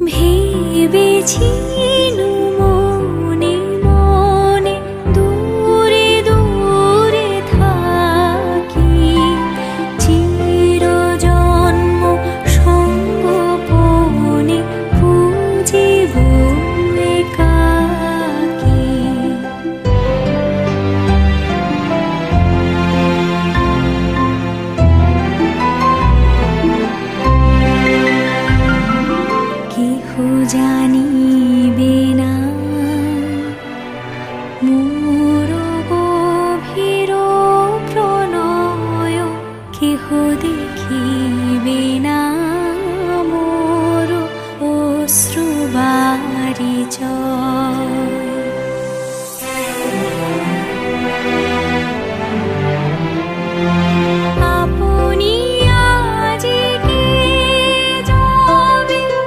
ভেবেছিনু মনে মনে দূরে দূরে থাকি, চিরজন্ম সঙ্গোপনে পুজিব একাকী। কেহ জানিবে না মোর গভীর প্রণয়, কেহ দেখিবে না মোর অশ্রুবারিচয়।